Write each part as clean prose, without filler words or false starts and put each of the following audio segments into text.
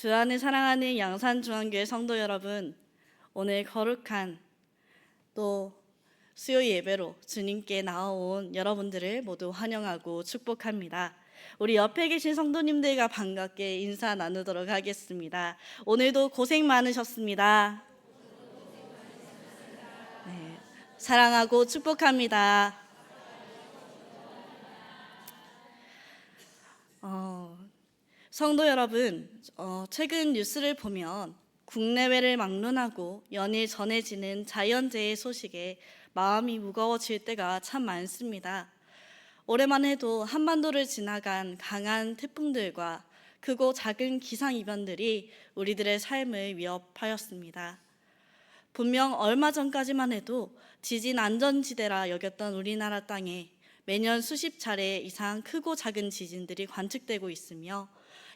주 안에 사랑하는 양산중앙교회 성도 여러분, 오늘 거룩한 또 수요 예배로 주님께 나아온 여러분들을 모두 환영하고 축복합니다. 우리 옆에 계신 성도님들과 반갑게 인사 나누도록 하겠습니다. 오늘도 고생 많으셨습니다. 네, 사랑하고 축복합니다. 성도 여러분, 최근 뉴스를 보면 국내외를 막론하고 연일 전해지는 자연재해 소식에 마음이 무거워질 때가 참 많습니다. 올해만 해도 한반도를 지나간 강한 태풍들과 크고 작은 기상이변들이 우리들의 삶을 위협하였습니다. 분명 얼마 전까지만 해도 지진 안전지대라 여겼던 우리나라 땅에 매년 수십 차례 이상 크고 작은 지진들이 관측되고 있으며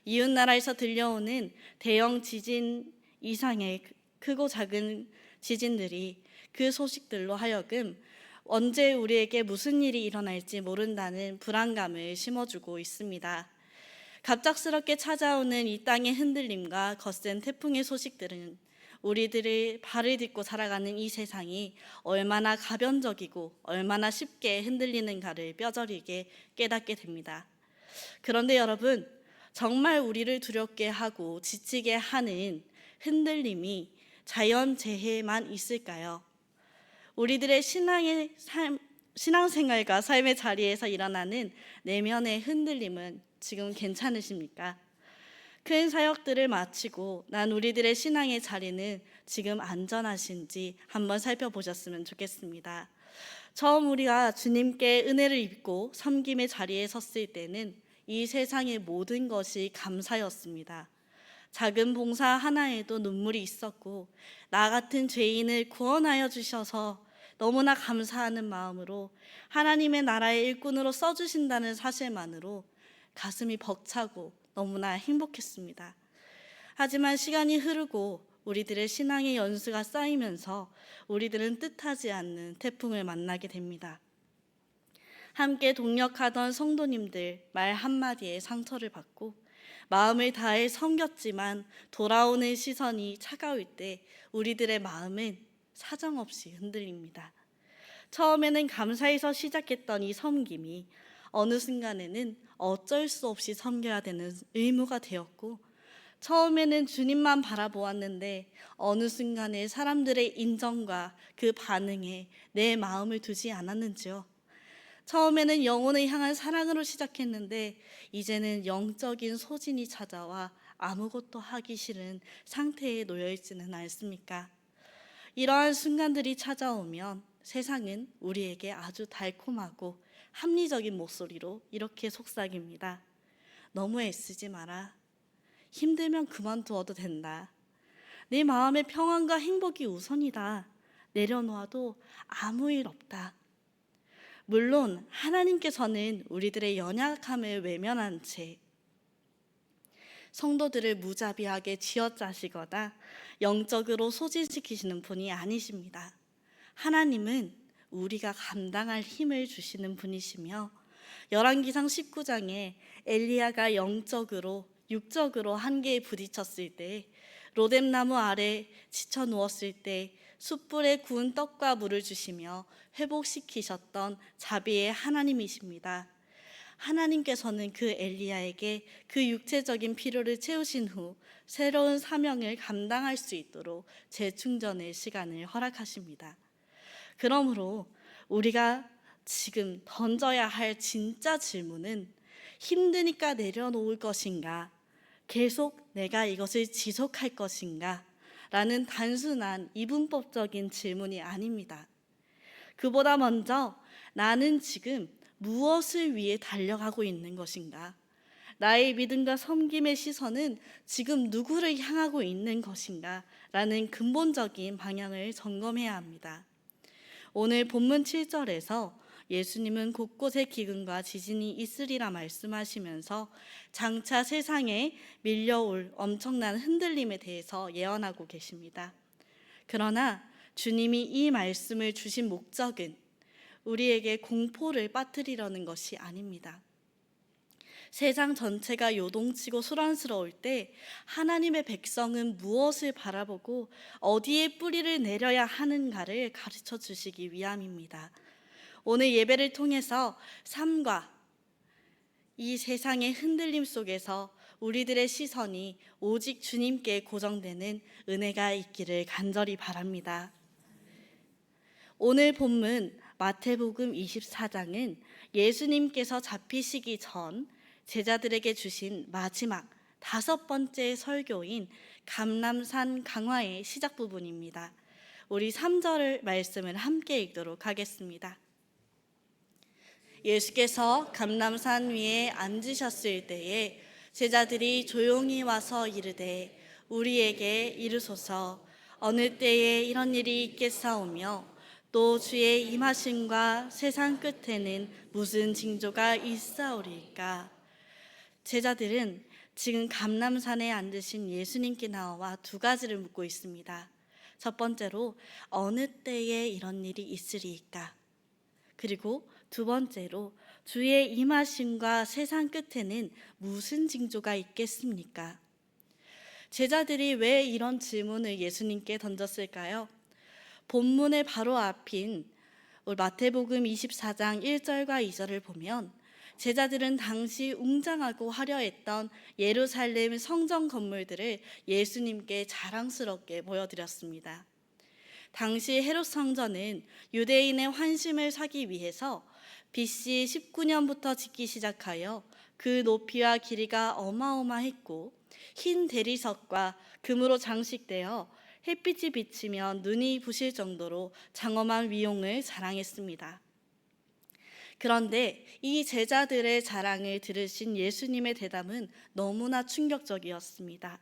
이웃 나라에서 들려오는 대형 지진 이상의 크고 작은 지진들이 그 소식들로 하여금 언제 우리에게 무슨 일이 일어날지 모른다는 불안감을 심어주고 있습니다. 갑작스럽게 찾아오는 이 땅의 흔들림과 거센 태풍의 소식들은 우리들의 발을 딛고 살아가는 이 세상이 얼마나 가변적이고 얼마나 쉽게 흔들리는가를 뼈저리게 깨닫게 됩니다. 그런데 여러분, 정말 우리를 두렵게 하고 지치게 하는 흔들림이 자연재해만 있을까요? 우리들의 신앙생활과 삶의 자리에서 일어나는 내면의 흔들림은 지금 괜찮으십니까? 큰 사역들을 마치고 난 우리들의 신앙의 자리는 지금 안전하신지 한번 살펴보셨으면 좋겠습니다. 처음 우리가 주님께 은혜를 입고 섬김의 자리에 섰을 때는 이 세상의 모든 것이 감사였습니다. 작은 봉사 하나에도 눈물이 있었고 나 같은 죄인을 구원하여 주셔서 너무나 감사하는 마음으로 하나님의 나라의 일꾼으로 써주신다는 사실만으로 가슴이 벅차고 너무나 행복했습니다. 하지만 시간이 흐르고 우리들의 신앙의 연수가 쌓이면서 우리들은 뜻하지 않는 태풍을 만나게 됩니다. 함께 동역하던 성도님들 말 한마디에 상처를 받고 마음을 다해 섬겼지만 돌아오는 시선이 차가울 때 우리들의 마음은 사정없이 흔들립니다. 처음에는 감사해서 시작했던 이 섬김이 어느 순간에는 어쩔 수 없이 섬겨야 되는 의무가 되었고, 처음에는 주님만 바라보았는데 어느 순간에 사람들의 인정과 그 반응에 내 마음을 두지 않았는지요. 처음에는 영혼을 향한 사랑으로 시작했는데 이제는 영적인 소진이 찾아와 아무것도 하기 싫은 상태에 놓여 있지는 않습니까? 이러한 순간들이 찾아오면 세상은 우리에게 아주 달콤하고 합리적인 목소리로 이렇게 속삭입니다. 너무 애쓰지 마라. 힘들면 그만두어도 된다. 내 마음의 평안과 행복이 우선이다. 내려놓아도 아무 일 없다. 물론 하나님께서는 우리들의 연약함을 외면한 채 성도들을 무자비하게 쥐어짜시거나 영적으로 소진시키시는 분이 아니십니다. 하나님은 우리가 감당할 힘을 주시는 분이시며 열왕기상 19장에 엘리야가 영적으로 육적으로 한계에 부딪혔을 때 로뎀나무 아래 지쳐 누웠을 때 숯불에 구운 떡과 물을 주시며 회복시키셨던 자비의 하나님이십니다. 하나님께서는 그 엘리야에게 그 육체적인 필요를 채우신 후 새로운 사명을 감당할 수 있도록 재충전의 시간을 허락하십니다. 그러므로 우리가 지금 던져야 할 진짜 질문은 힘드니까 내려놓을 것인가? 계속 내가 이것을 지속할 것인가? 라는 단순한 이분법적인 질문이 아닙니다. 그보다 먼저 나는 지금 무엇을 위해 달려가고 있는 것인가? 나의 믿음과 섬김의 시선은 지금 누구를 향하고 있는 것인가? 라는 근본적인 방향을 점검해야 합니다. 오늘 본문 7절에서 예수님은 곳곳에 기근과 지진이 있으리라 말씀하시면서 장차 세상에 밀려올 엄청난 흔들림에 대해서 예언하고 계십니다. 그러나 주님이 이 말씀을 주신 목적은 우리에게 공포를 빠뜨리려는 것이 아닙니다. 세상 전체가 요동치고 소란스러울 때 하나님의 백성은 무엇을 바라보고 어디에 뿌리를 내려야 하는가를 가르쳐 주시기 위함입니다. 오늘 예배를 통해서 삶과 이 세상의 흔들림 속에서 우리들의 시선이 오직 주님께 고정되는 은혜가 있기를 간절히 바랍니다. 오늘 본문 마태복음 24장은 예수님께서 잡히시기 전 제자들에게 주신 마지막 5번째 설교인 감람산 강화의 시작 부분입니다. 우리 3절 말씀을 함께 읽도록 하겠습니다. 예수께서 감람산 위에 앉으셨을 때에 제자들이 조용히 와서 이르되 우리에게 이르소서 어느 때에 이런 일이 있겠사오며 또 주의 임하심과 세상 끝에는 무슨 징조가 있사오리까. 제자들은 지금 감람산에 앉으신 예수님께 나와 2가지를 묻고 있습니다. 첫 번째로 어느 때에 이런 일이 있으리까. 그리고 2번째로 주의 임하심과 세상 끝에는 무슨 징조가 있겠습니까? 제자들이 왜 이런 질문을 예수님께 던졌을까요? 본문의 바로 앞인 마태복음 24장 1절과 2절을 보면 제자들은 당시 웅장하고 화려했던 예루살렘 성전 건물들을 예수님께 자랑스럽게 보여드렸습니다. 당시 헤롯 성전은 유대인의 환심을 사기 위해서 BC 19년부터 짓기 시작하여 그 높이와 길이가 어마어마했고 흰 대리석과 금으로 장식되어 햇빛이 비치면 눈이 부실 정도로 장엄한 위용을 자랑했습니다. 그런데 이 제자들의 자랑을 들으신 예수님의 대답은 너무나 충격적이었습니다.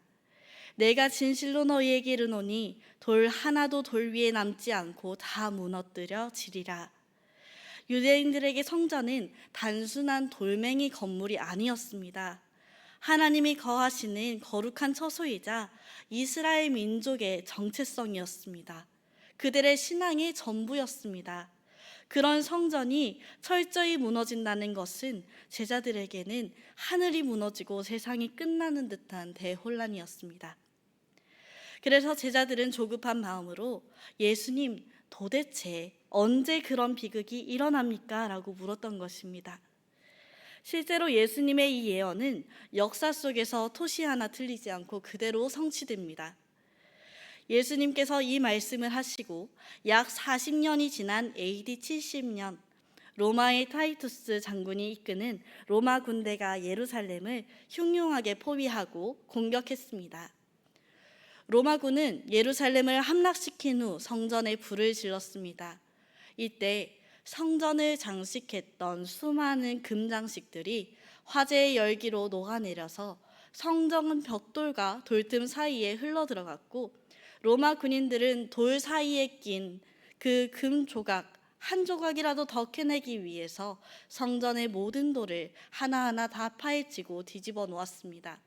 내가 진실로 너희에게 이르노니 돌 하나도 돌 위에 남지 않고 다 무너뜨려 지리라. 유대인들에게 성전은 단순한 돌멩이 건물이 아니었습니다. 하나님이 거하시는 거룩한 처소이자 이스라엘 민족의 정체성이었습니다. 그들의 신앙의 전부였습니다. 그런 성전이 철저히 무너진다는 것은 제자들에게는 하늘이 무너지고 세상이 끝나는 듯한 대혼란이었습니다. 그래서 제자들은 조급한 마음으로 예수님, 도대체 언제 그런 비극이 일어납니까? 라고 물었던 것입니다. 실제로 예수님의 이 예언은 역사 속에서 토시 하나 틀리지 않고 그대로 성취됩니다. 예수님께서 이 말씀을 하시고 약 40년이 지난 AD 70년 로마의 타이투스 장군이 이끄는 로마 군대가 예루살렘을 흉흉하게 포위하고 공격했습니다. 로마군은 예루살렘을 함락시킨 후 성전에 불을 질렀습니다. 이때 성전을 장식했던 수많은 금장식들이 화재의 열기로 녹아내려서 성전 벽돌과 돌틈 사이에 흘러들어갔고 로마 군인들은 돌 사이에 낀 그 금 조각 한 조각이라도 더 캐내기 위해서 성전의 모든 돌을 하나하나 다 파헤치고 뒤집어 놓았습니다.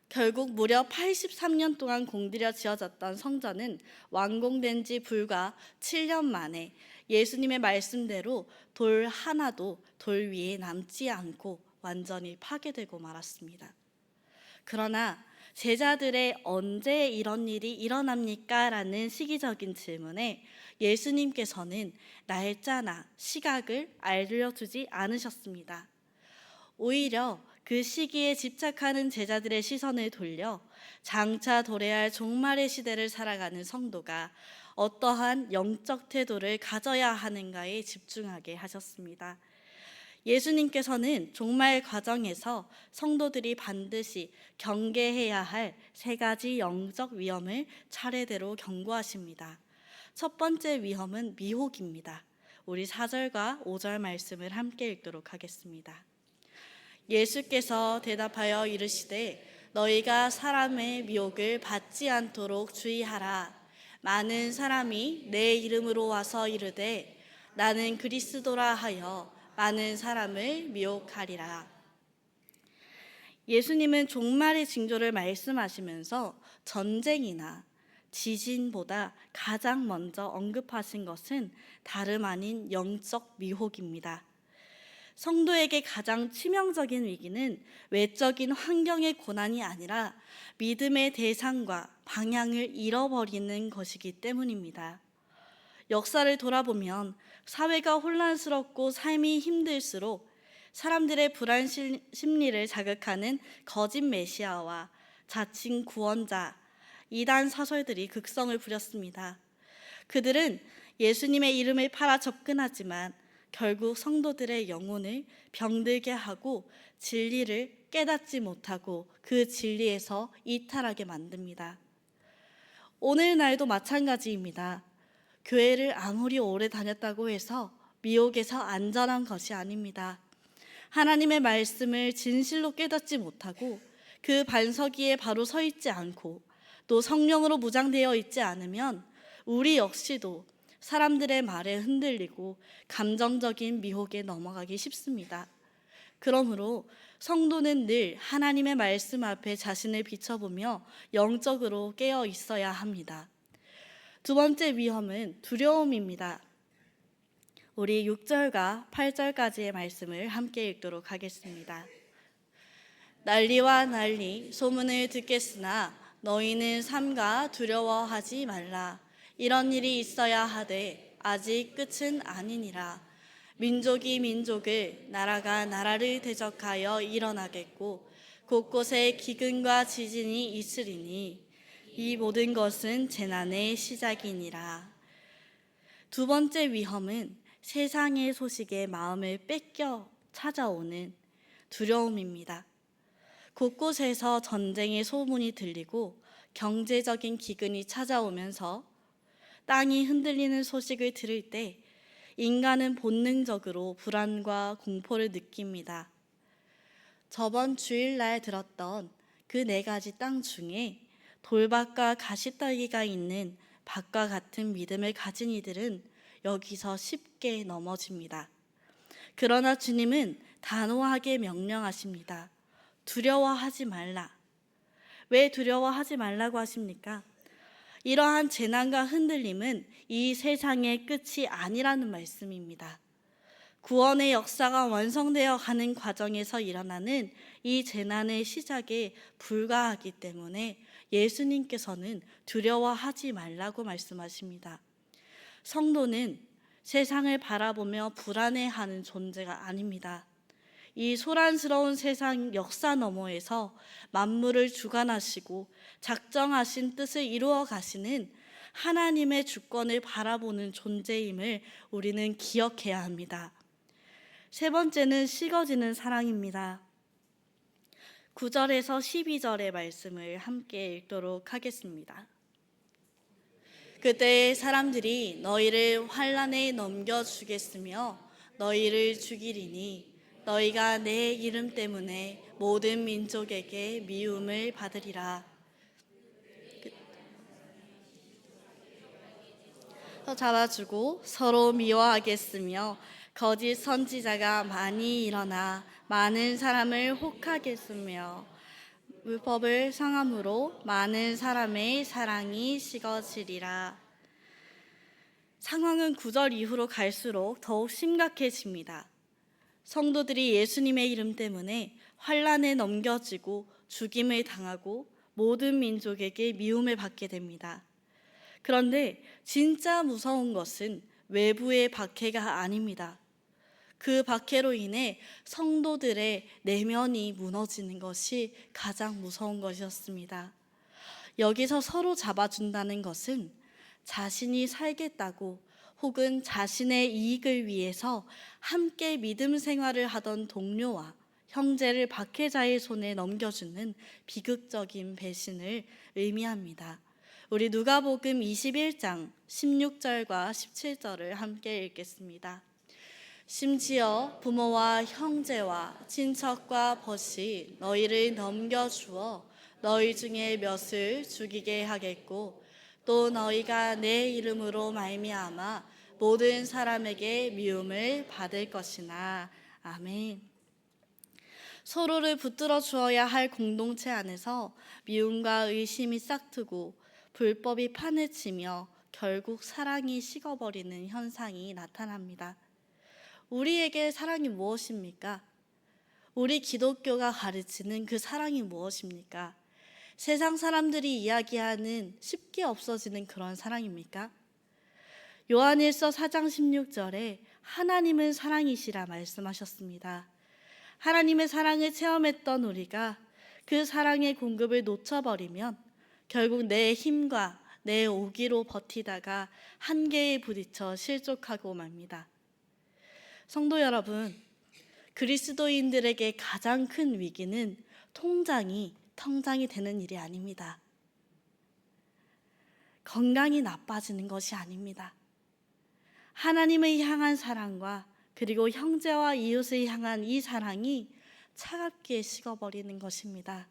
결국 무려 83년 동안 공들여 지어졌던 성전은 완공된 지 불과 7년 만에 예수님의 말씀대로 돌 하나도 돌 위에 남지 않고 완전히 파괴되고 말았습니다. 그러나 제자들의 언제 이런 일이 일어납니까? 라는 시기적인 질문에 예수님께서는 날짜나 시각을 알려주지 않으셨습니다. 오히려 그 시기에 집착하는 제자들의 시선을 돌려 장차 도래할 종말의 시대를 살아가는 성도가 어떠한 영적 태도를 가져야 하는가에 집중하게 하셨습니다. 예수님께서는 종말 과정에서 성도들이 반드시 경계해야 할 3가지 영적 위험을 차례대로 경고하십니다. 첫 번째 위험은 미혹입니다. 우리 4절과 5절 말씀을 함께 읽도록 하겠습니다. 예수께서 대답하여 이르시되 너희가 사람의 미혹을 받지 않도록 주의하라. 많은 사람이 내 이름으로 와서 이르되 나는 그리스도라 하여 많은 사람을 미혹하리라. 예수님은 종말의 징조를 말씀하시면서 전쟁이나 지진보다 가장 먼저 언급하신 것은 다름 아닌 영적 미혹입니다. 성도에게 가장 치명적인 위기는 외적인 환경의 고난이 아니라 믿음의 대상과 방향을 잃어버리는 것이기 때문입니다. 역사를 돌아보면 사회가 혼란스럽고 삶이 힘들수록 사람들의 불안 심리를 자극하는 거짓 메시아와 자칭 구원자, 이단 사설들이 극성을 부렸습니다. 그들은 예수님의 이름을 팔아 접근하지만 결국 성도들의 영혼을 병들게 하고 진리를 깨닫지 못하고 그 진리에서 이탈하게 만듭니다. 오늘날도 마찬가지입니다. 교회를 아무리 오래 다녔다고 해서 미혹에서 안전한 것이 아닙니다. 하나님의 말씀을 진실로 깨닫지 못하고 그 반석 위에 바로 서 있지 않고 또 성령으로 무장되어 있지 않으면 우리 역시도 사람들의 말에 흔들리고 감정적인 미혹에 넘어가기 쉽습니다. 그러므로 성도는 늘 하나님의 말씀 앞에 자신을 비춰보며 영적으로 깨어 있어야 합니다. 두 번째 위험은 두려움입니다. 우리 6절과 8절까지의 말씀을 함께 읽도록 하겠습니다. 난리와 난리 소문을 듣겠으나 너희는 삼가 두려워하지 말라. 이런 일이 있어야 하되 아직 끝은 아니니라. 민족이 민족을, 나라가 나라를 대적하여 일어나겠고 곳곳에 기근과 지진이 있으리니 이 모든 것은 재난의 시작이니라. 두 번째 위험은 세상의 소식에 마음을 뺏겨 찾아오는 두려움입니다. 곳곳에서 전쟁의 소문이 들리고 경제적인 기근이 찾아오면서 땅이 흔들리는 소식을 들을 때 인간은 본능적으로 불안과 공포를 느낍니다. 저번 주일날 들었던 그 4가지 땅 중에 돌밭과 가시떨기가 있는 밭과 같은 믿음을 가진 이들은 여기서 쉽게 넘어집니다. 그러나 주님은 단호하게 명령하십니다. 두려워하지 말라. 왜 두려워하지 말라고 하십니까? 이러한 재난과 흔들림은 이 세상의 끝이 아니라는 말씀입니다. 구원의 역사가 완성되어 가는 과정에서 일어나는 이 재난의 시작에 불과하기 때문에 예수님께서는 두려워하지 말라고 말씀하십니다. 성도는 세상을 바라보며 불안해하는 존재가 아닙니다. 이 소란스러운 세상 역사 너머에서 만물을 주관하시고 작정하신 뜻을 이루어 가시는 하나님의 주권을 바라보는 존재임을 우리는 기억해야 합니다. 세 번째는 식어지는 사랑입니다. 9절에서 12절의 말씀을 함께 읽도록 하겠습니다. 그때 사람들이 너희를 환난에 넘겨주겠으며 너희를 죽이리니 너희가 내 이름 때문에 모든 민족에게 미움을 받으리라. 잡아주고 서로 미워하겠으며 거짓 선지자가 많이 일어나 많은 사람을 혹하겠으며 율법을 상함으로 많은 사람의 사랑이 식어지리라. 상황은 9절 이후로 갈수록 더욱 심각해집니다. 성도들이 예수님의 이름 때문에 환난에 넘겨지고 죽임을 당하고 모든 민족에게 미움을 받게 됩니다. 그런데 진짜 무서운 것은 외부의 박해가 아닙니다. 그 박해로 인해 성도들의 내면이 무너지는 것이 가장 무서운 것이었습니다. 여기서 서로 잡아준다는 것은 자신이 살겠다고 혹은 자신의 이익을 위해서 함께 믿음 생활을 하던 동료와 형제를 박해자의 손에 넘겨주는 비극적인 배신을 의미합니다. 우리 누가복음 21장 16절과 17절을 함께 읽겠습니다. 심지어 부모와 형제와 친척과 벗이 너희를 넘겨주어 너희 중에 몇을 죽이게 하겠고 또 너희가 내 이름으로 말미암아 모든 사람에게 미움을 받을 것이나. 아멘. 서로를 붙들어 주어야 할 공동체 안에서 미움과 의심이 싹트고 불법이 판을 치며 결국 사랑이 식어버리는 현상이 나타납니다. 우리에게 사랑이 무엇입니까? 우리 기독교가 가르치는 그 사랑이 무엇입니까? 세상 사람들이 이야기하는 쉽게 없어지는 그런 사랑입니까? 요한일서 4장 16절에 하나님은 사랑이시라 말씀하셨습니다. 하나님의 사랑을 체험했던 우리가 그 사랑의 공급을 놓쳐버리면 결국 내 힘과 내 오기로 버티다가 한계에 부딪혀 실족하고 맙니다. 성도 여러분, 그리스도인들에게 가장 큰 위기는 통장이 텅장이 되는 일이 아닙니다. 건강이 나빠지는 것이 아닙니다. 하나님을 향한 사랑과 그리고 형제와 이웃을 향한 이 사랑이 차갑게 식어버리는 것입니다.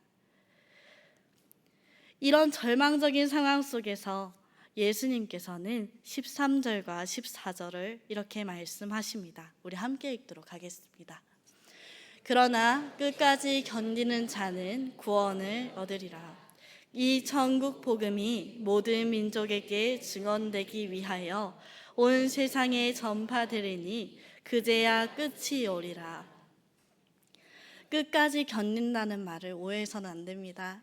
이런 절망적인 상황 속에서 예수님께서는 13절과 14절을 이렇게 말씀하십니다. 우리 함께 읽도록 하겠습니다. 그러나 끝까지 견디는 자는 구원을 얻으리라. 이 천국 복음이 모든 민족에게 증언되기 위하여 온 세상에 전파되리니 그제야 끝이 오리라. 끝까지 견딘다는 말을 오해해서는 안 됩니다.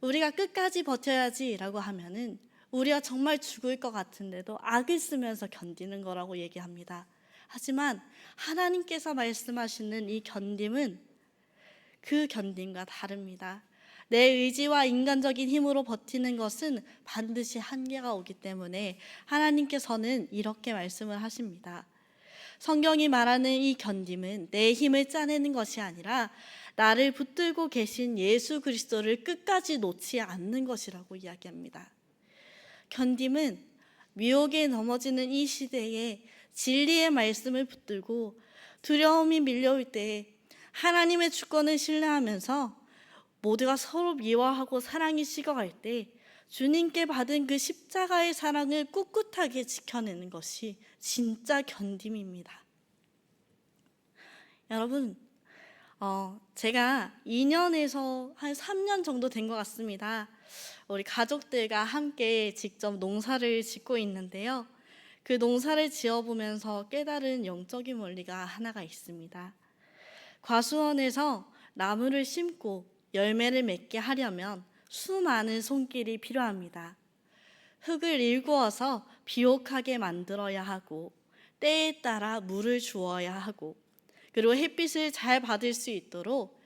우리가 끝까지 버텨야지라고 하면은 우리가 정말 죽을 것 같은데도 악을 쓰면서 견디는 거라고 얘기합니다. 하지만 하나님께서 말씀하시는 이 견딤은 그 견딤과 다릅니다. 내 의지와 인간적인 힘으로 버티는 것은 반드시 한계가 오기 때문에 하나님께서는 이렇게 말씀을 하십니다. 성경이 말하는 이 견딤은 내 힘을 짜내는 것이 아니라 나를 붙들고 계신 예수 그리스도를 끝까지 놓지 않는 것이라고 이야기합니다. 견딤은 미혹에 넘어지는 이 시대에 진리의 말씀을 붙들고 두려움이 밀려올 때 하나님의 주권을 신뢰하면서 모두가 서로 미워하고 사랑이 식어갈 때 주님께 받은 그 십자가의 사랑을 꿋꿋하게 지켜내는 것이 진짜 견딤입니다. 여러분, 제가 2년에서 한 3년 정도 된 것 같습니다. 우리 가족들과 함께 직접 농사를 짓고 있는데요. 그 농사를 지어보면서 깨달은 영적인 원리가 하나가 있습니다. 과수원에서 나무를 심고 열매를 맺게 하려면 수많은 손길이 필요합니다. 흙을 일구어서 비옥하게 만들어야 하고 때에 따라 물을 주어야 하고 그리고 햇빛을 잘 받을 수 있도록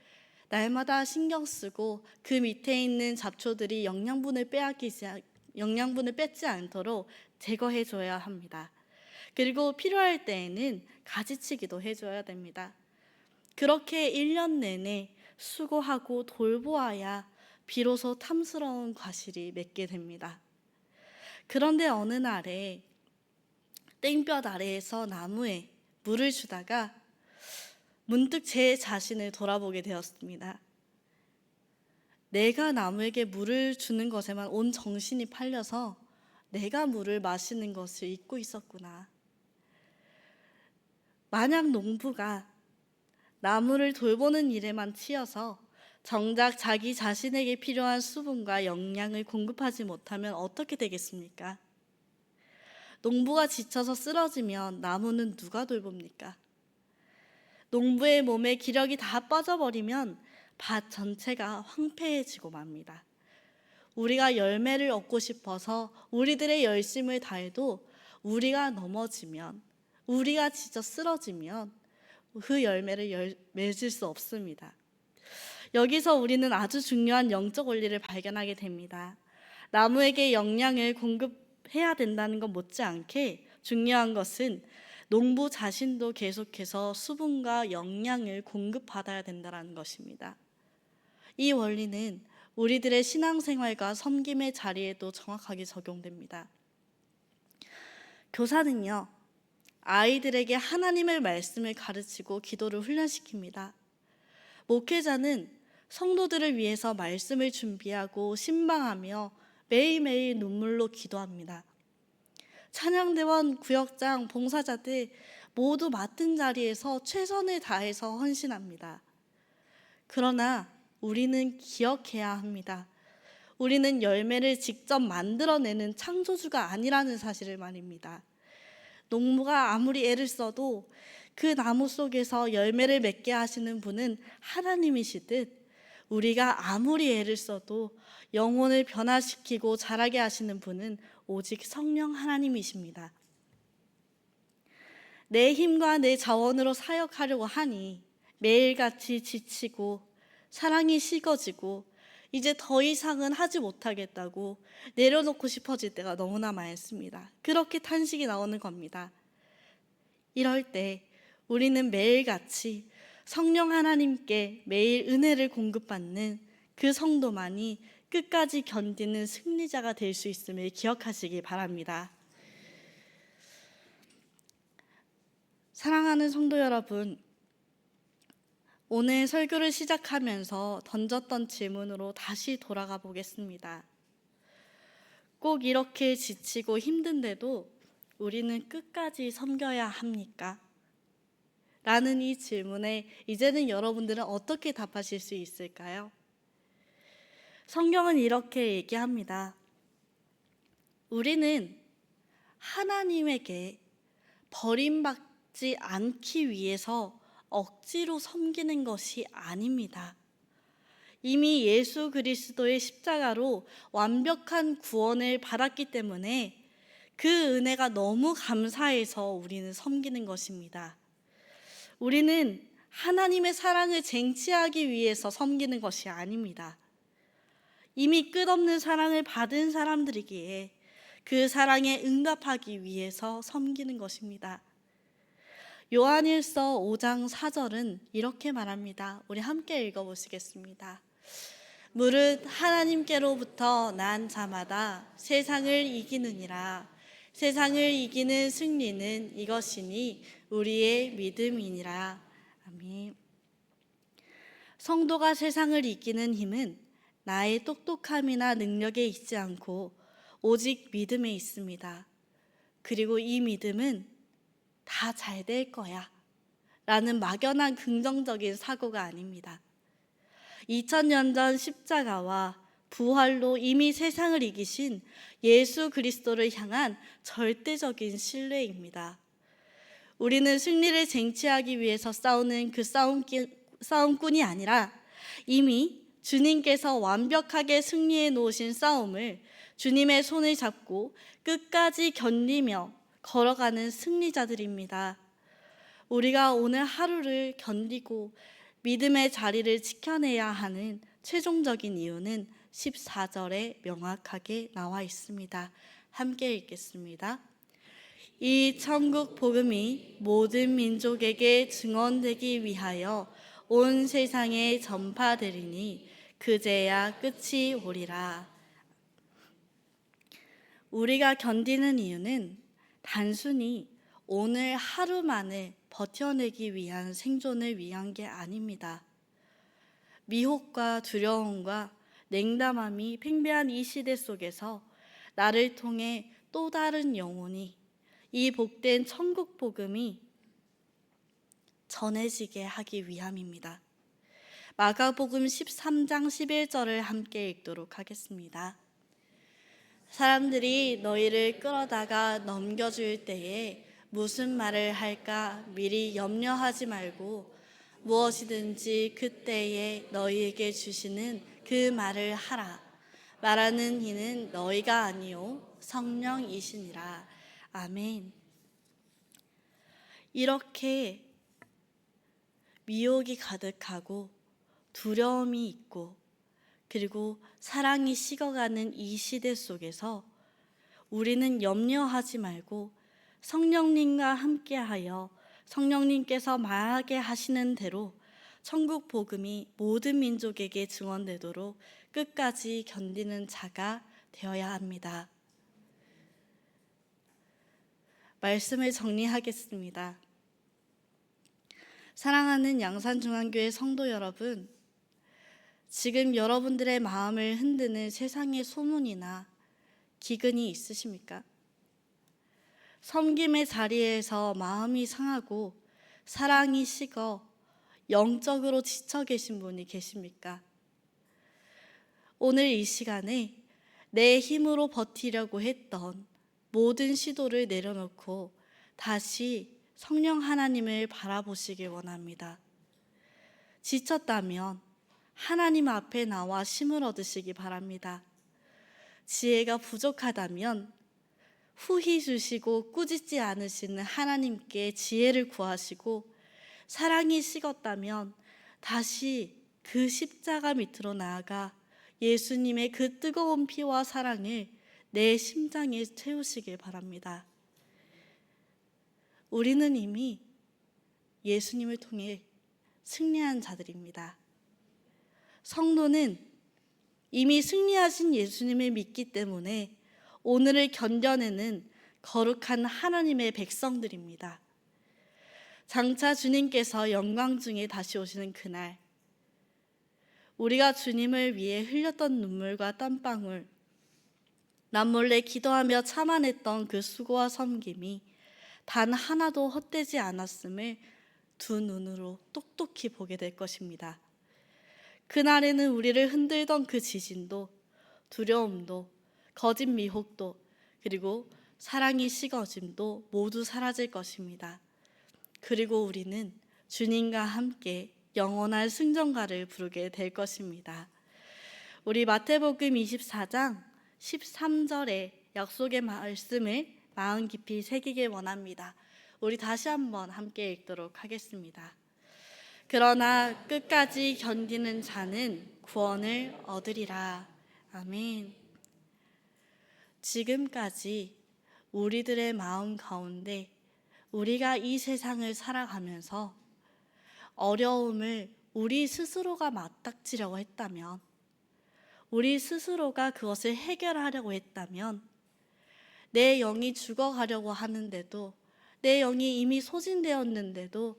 날마다 신경 쓰고 그 밑에 있는 잡초들이 영양분을 뺏지 않도록 제거해 줘야 합니다. 그리고 필요할 때에는 가지치기도 해줘야 됩니다. 그렇게 1년 내내 수고하고 돌보아야 비로소 탐스러운 과실이 맺게 됩니다. 그런데 어느 날에 땡볕 아래에서 나무에 물을 주다가 문득 제 자신을 돌아보게 되었습니다. 내가 나무에게 물을 주는 것에만 온 정신이 팔려서 내가 물을 마시는 것을 잊고 있었구나. 만약 농부가 나무를 돌보는 일에만 치여서 정작 자기 자신에게 필요한 수분과 영양을 공급하지 못하면 어떻게 되겠습니까? 농부가 지쳐서 쓰러지면 나무는 누가 돌봅니까? 농부의 몸에 기력이 다 빠져버리면 밭 전체가 황폐해지고 맙니다. 우리가 열매를 얻고 싶어서 우리들의 열심을 다해도 우리가 넘어지면, 우리가 지쳐 쓰러지면 그 열매를 맺을 수 없습니다. 여기서 우리는 아주 중요한 영적 원리를 발견하게 됩니다. 나무에게 영양을 공급해야 된다는 것 못지않게 중요한 것은 농부 자신도 계속해서 수분과 영양을 공급받아야 된다는 것입니다. 이 원리는 우리들의 신앙생활과 섬김의 자리에도 정확하게 적용됩니다. 교사는요, 아이들에게 하나님의 말씀을 가르치고 기도를 훈련시킵니다. 목회자는 성도들을 위해서 말씀을 준비하고 신방하며 매일매일 눈물로 기도합니다. 찬양대원, 구역장, 봉사자들 모두 맡은 자리에서 최선을 다해서 헌신합니다. 그러나 우리는 기억해야 합니다. 우리는 열매를 직접 만들어내는 창조주가 아니라는 사실을 말입니다. 농부가 아무리 애를 써도 그 나무 속에서 열매를 맺게 하시는 분은 하나님이시듯 우리가 아무리 애를 써도 영혼을 변화시키고 자라게 하시는 분은 오직 성령 하나님이십니다. 내 힘과 내 자원으로 사역하려고 하니 매일같이 지치고 사랑이 식어지고 이제 더 이상은 하지 못하겠다고 내려놓고 싶어질 때가 너무나 많습니다. 그렇게 탄식이 나오는 겁니다. 이럴 때 우리는 매일같이 성령 하나님께 매일 은혜를 공급받는 그 성도만이 끝까지 견디는 승리자가 될 수 있음을 기억하시기 바랍니다. 사랑하는 성도 여러분, 오늘 설교를 시작하면서 던졌던 질문으로 다시 돌아가 보겠습니다. 꼭 이렇게 지치고 힘든데도 우리는 끝까지 섬겨야 합니까? 라는 이 질문에 이제는 여러분들은 어떻게 답하실 수 있을까요? 성경은 이렇게 얘기합니다. 우리는 하나님에게 버림받지 않기 위해서 억지로 섬기는 것이 아닙니다. 이미 예수 그리스도의 십자가로 완벽한 구원을 받았기 때문에 그 은혜가 너무 감사해서 우리는 섬기는 것입니다. 우리는 하나님의 사랑을 쟁취하기 위해서 섬기는 것이 아닙니다. 이미 끝없는 사랑을 받은 사람들이기에 그 사랑에 응답하기 위해서 섬기는 것입니다. 요한일서 5장 4절은 이렇게 말합니다. 우리 함께 읽어보시겠습니다. 무릇 하나님께로부터 난 자마다 세상을 이기느니라. 세상을 이기는 승리는 이것이니 우리의 믿음이니라. 아멘. 성도가 세상을 이기는 힘은 나의 똑똑함이나 능력에 있지 않고 오직 믿음에 있습니다. 그리고 이 믿음은 다 잘 될 거야 라는 막연한 긍정적인 사고가 아닙니다. 2000년 전 십자가와 부활로 이미 세상을 이기신 예수 그리스도를 향한 절대적인 신뢰입니다. 우리는 승리를 쟁취하기 위해서 싸우는 그 싸움꾼이 아니라 이미 주님께서 완벽하게 승리해 놓으신 싸움을 주님의 손을 잡고 끝까지 견디며 걸어가는 승리자들입니다. 우리가 오늘 하루를 견디고 믿음의 자리를 지켜내야 하는 최종적인 이유는 14절에 명확하게 나와 있습니다. 함께 읽겠습니다. 이 천국 복음이 모든 민족에게 증언되기 위하여 온 세상에 전파되리니 그제야 끝이 오리라. 우리가 견디는 이유는 단순히 오늘 하루만을 버텨내기 위한 생존을 위한 게 아닙니다. 미혹과 두려움과 냉담함이 팽배한 이 시대 속에서 나를 통해 또 다른 영혼이 이 복된 천국 복음이 전해지게 하기 위함입니다. 마가복음 13장 11절을 함께 읽도록 하겠습니다. 사람들이 너희를 끌어다가 넘겨줄 때에 무슨 말을 할까 미리 염려하지 말고 무엇이든지 그때에 너희에게 주시는 그 말을 하라. 말하는 이는 너희가 아니요 성령이시니라. 아멘. 이렇게 미혹이 가득하고 두려움이 있고 그리고 사랑이 식어가는 이 시대 속에서 우리는 염려하지 말고 성령님과 함께하여 성령님께서 말하게 하시는 대로 천국 복음이 모든 민족에게 증언되도록 끝까지 견디는 자가 되어야 합니다. 말씀을 정리하겠습니다. 사랑하는 양산중앙교회 성도 여러분, 지금 여러분들의 마음을 흔드는 세상의 소문이나 기근이 있으십니까? 섬김의 자리에서 마음이 상하고 사랑이 식어 영적으로 지쳐 계신 분이 계십니까? 오늘 이 시간에 내 힘으로 버티려고 했던 모든 시도를 내려놓고 다시 성령 하나님을 바라보시길 원합니다. 지쳤다면 하나님 앞에 나와 쉼을 얻으시기 바랍니다. 지혜가 부족하다면 후히 주시고 꾸짖지 않으시는 하나님께 지혜를 구하시고, 사랑이 식었다면 다시 그 십자가 밑으로 나아가 예수님의 그 뜨거운 피와 사랑을 내 심장에 채우시길 바랍니다. 우리는 이미 예수님을 통해 승리한 자들입니다. 성도는 이미 승리하신 예수님을 믿기 때문에 오늘을 견뎌내는 거룩한 하나님의 백성들입니다. 장차 주님께서 영광 중에 다시 오시는 그날, 우리가 주님을 위해 흘렸던 눈물과 땀방울, 남몰래 기도하며 참아냈던 그 수고와 섬김이 단 하나도 헛되지 않았음을 두 눈으로 똑똑히 보게 될 것입니다. 그날에는 우리를 흔들던 그 지진도, 두려움도, 거짓 미혹도, 그리고 사랑이 식어짐도 모두 사라질 것입니다. 그리고 우리는 주님과 함께 영원한 승전가를 부르게 될 것입니다. 우리 마태복음 24장 13절의 약속의 말씀을 마음 깊이 새기길 원합니다. 우리 다시 한번 함께 읽도록 하겠습니다. 그러나 끝까지 견디는 자는 구원을 얻으리라. 아멘. 지금까지 우리들의 마음 가운데 우리가 이 세상을 살아가면서 어려움을 우리 스스로가 맞닥뜨리려고 했다면, 우리 스스로가 그것을 해결하려고 했다면, 내 영이 죽어가려고 하는데도, 내 영이 이미 소진되었는데도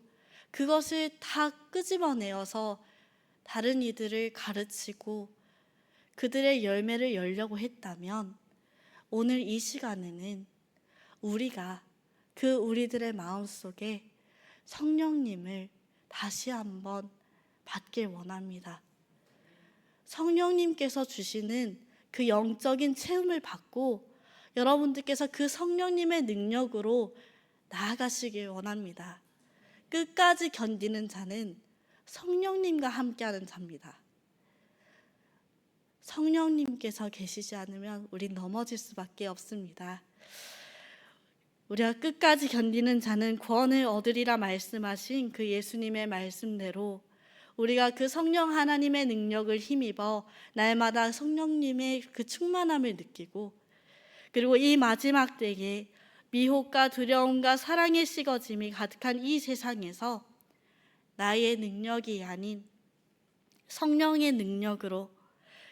그것을 다 끄집어내어서 다른 이들을 가르치고 그들의 열매를 열려고 했다면, 오늘 이 시간에는 우리가 그 우리들의 마음속에 성령님을 다시 한번 받길 원합니다. 성령님께서 주시는 그 영적인 체험을 받고 여러분들께서 그 성령님의 능력으로 나아가시길 원합니다. 끝까지 견디는 자는 성령님과 함께하는 자입니다. 성령님께서 계시지 않으면 우린 넘어질 수밖에 없습니다. 우리가 끝까지 견디는 자는 구원을 얻으리라 말씀하신 그 예수님의 말씀대로 우리가 그 성령 하나님의 능력을 힘입어 날마다 성령님의 그 충만함을 느끼고, 그리고 이 마지막 때에 미혹과 두려움과 사랑의 식어짐이 가득한 이 세상에서 나의 능력이 아닌 성령의 능력으로,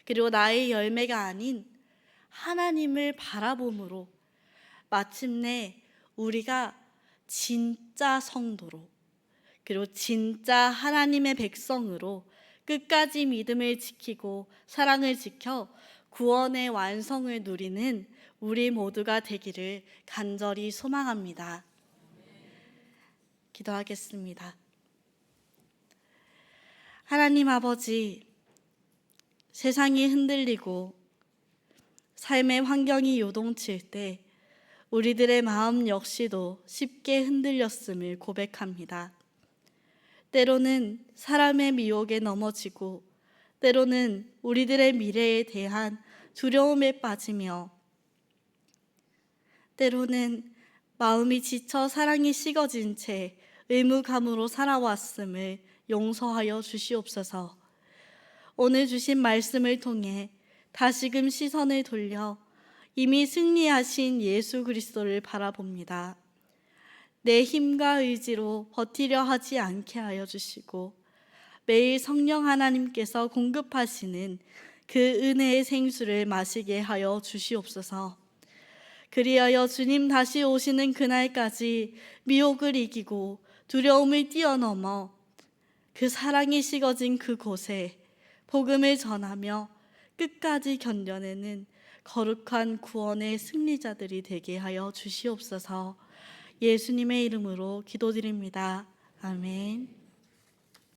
그리고 나의 열매가 아닌 하나님을 바라봄으로 마침내 우리가 진짜 성도로, 그리고 진짜 하나님의 백성으로 끝까지 믿음을 지키고 사랑을 지켜 구원의 완성을 누리는 우리 모두가 되기를 간절히 소망합니다. 기도하겠습니다. 하나님 아버지, 세상이 흔들리고 삶의 환경이 요동칠 때 우리들의 마음 역시도 쉽게 흔들렸음을 고백합니다. 때로는 사람의 미혹에 넘어지고, 때로는 우리들의 미래에 대한 두려움에 빠지며, 때로는 마음이 지쳐 사랑이 식어진 채 의무감으로 살아왔음을 용서하여 주시옵소서. 오늘 주신 말씀을 통해 다시금 시선을 돌려 이미 승리하신 예수 그리스도를 바라봅니다. 내 힘과 의지로 버티려 하지 않게 하여 주시고, 매일 성령 하나님께서 공급하시는 그 은혜의 생수를 마시게 하여 주시옵소서. 그리하여 주님 다시 오시는 그날까지 미혹을 이기고 두려움을 뛰어넘어 그 사랑이 식어진 그곳에 복음을 전하며 끝까지 견뎌내는 거룩한 구원의 승리자들이 되게 하여 주시옵소서. 예수님의 이름으로 기도드립니다. 아멘.